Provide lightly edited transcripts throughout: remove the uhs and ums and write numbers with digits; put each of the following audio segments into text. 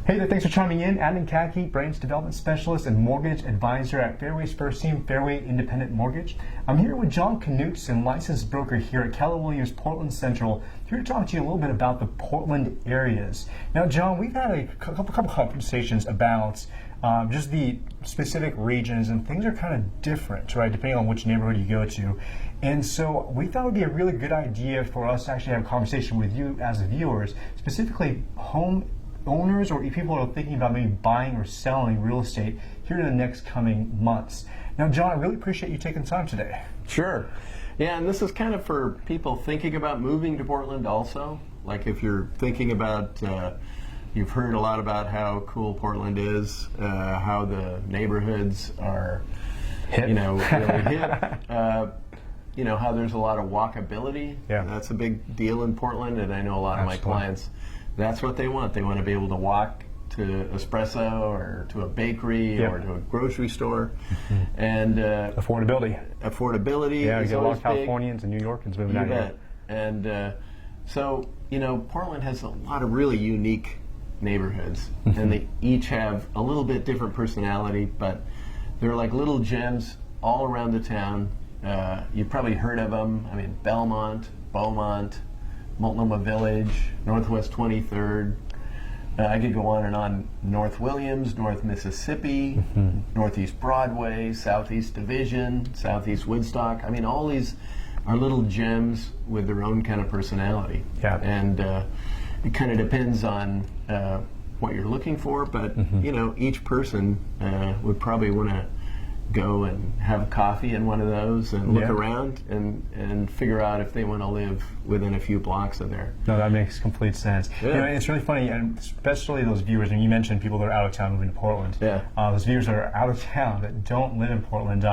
Hey there, thanks for chiming in. Adnan Khaki, Branch Development Specialist and Mortgage Advisor at Fairways First Team, Fairway Independent Mortgage. I'm here with John Knudtson, licensed broker here at Keller Williams, Portland Central, here to talk to you a little bit about the Portland areas. Now, John, we've had a couple conversations about just the specific regions, and things are kind of different, right, depending on which neighborhood you go to. And so we thought it would be a really good idea for us to actually have a conversation with you as viewers, specifically home owners or people who are thinking about maybe buying or selling real estate here in the next coming months. Now, John, I really appreciate you taking time today. Sure. Yeah, and this is kind of for people thinking about moving to Portland also. Like if you're thinking about, you've heard a lot about how cool Portland is, how the neighborhoods are, Hip. really hip. How there's a lot of walkability. Yeah. That's a big deal in Portland, and I know a lot of my clients, that's what they want. They want to be able to walk to espresso or to a bakery or to a grocery store. And affordability. Affordability. Yeah, is you get a lot of big. Californians and New Yorkers moving You out bet. here. And so, Portland has a lot of really unique neighborhoods, and they each have a little bit different personality, but they're like little gems all around the town. You've probably heard of them. I mean, Belmont, Beaumont, Multnomah Village, Northwest 23rd. I could go on and on. North Williams, North Mississippi, Northeast Broadway, Southeast Division, Southeast Woodstock. I mean, all these are little gems with their own kind of personality. Yeah. And it kind of depends on what you're looking for, but each person would probably want to go and have a coffee in one of those and look around and figure out if they want to live within a few blocks of there. No, that makes complete sense. Yeah. It's really funny, and especially those viewers, and you mentioned people that are out of town moving to Portland. Yeah. Those viewers that are out of town that don't live in Portland,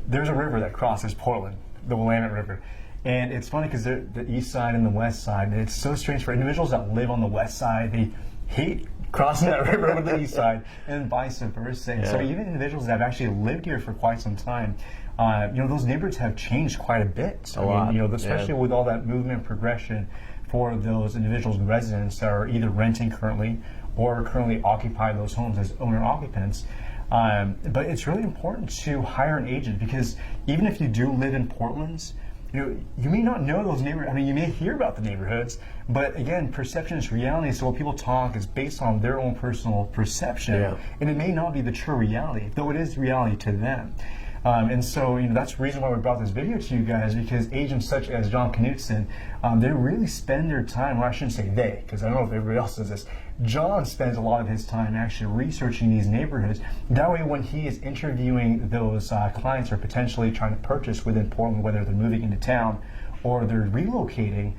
there's a river that crosses Portland, the Willamette River. And it's funny because the east side and the west side, and it's so strange for individuals that live on the west side, they hate crossing that river over the east side, and vice versa. And so even individuals that have actually lived here for quite some time, those neighborhoods have changed quite a bit. A lot. Especially with all that movement and progression for those individuals and residents that are either renting currently or currently occupy those homes as owner occupants. But it's really important to hire an agent, because even if you do live in Portland, you may not know those neighborhoods. I mean, you may hear about the neighborhoods, but again, perception is reality. So what people talk is based on their own personal perception, and it may not be the true reality, though it is reality to them. And so, that's the reason why we brought this video to you guys, because agents such as John Knudtson, they really spend their time, or I shouldn't say they, because I don't know if everybody else does this. John spends a lot of his time actually researching these neighborhoods. That way, when he is interviewing those clients who are potentially trying to purchase within Portland, whether they're moving into town or they're relocating,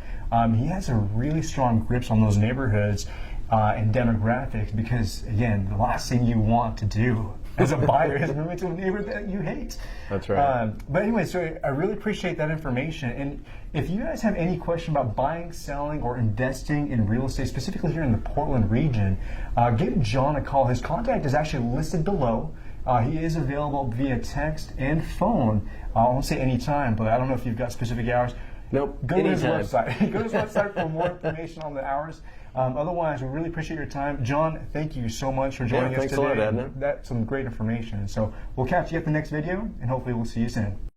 he has a really strong grips on those neighborhoods and demographics, because, again, the last thing you want to do as a buyer is move into a neighborhood that you hate. That's right. But anyway, so I really appreciate that information. And if you guys have any question about buying, selling, or investing in real estate, specifically here in the Portland region, give John a call. His contact is actually listed below. He is available via text and phone. I won't say anytime, but I don't know if you've got specific hours. Nope. Go to his website. Go to his website for more information on the hours. Otherwise, we really appreciate your time. John, thank you so much for joining us today. Thanks a lot, Adnan. That's some great information. So we'll catch you at the next video, and hopefully we'll see you soon.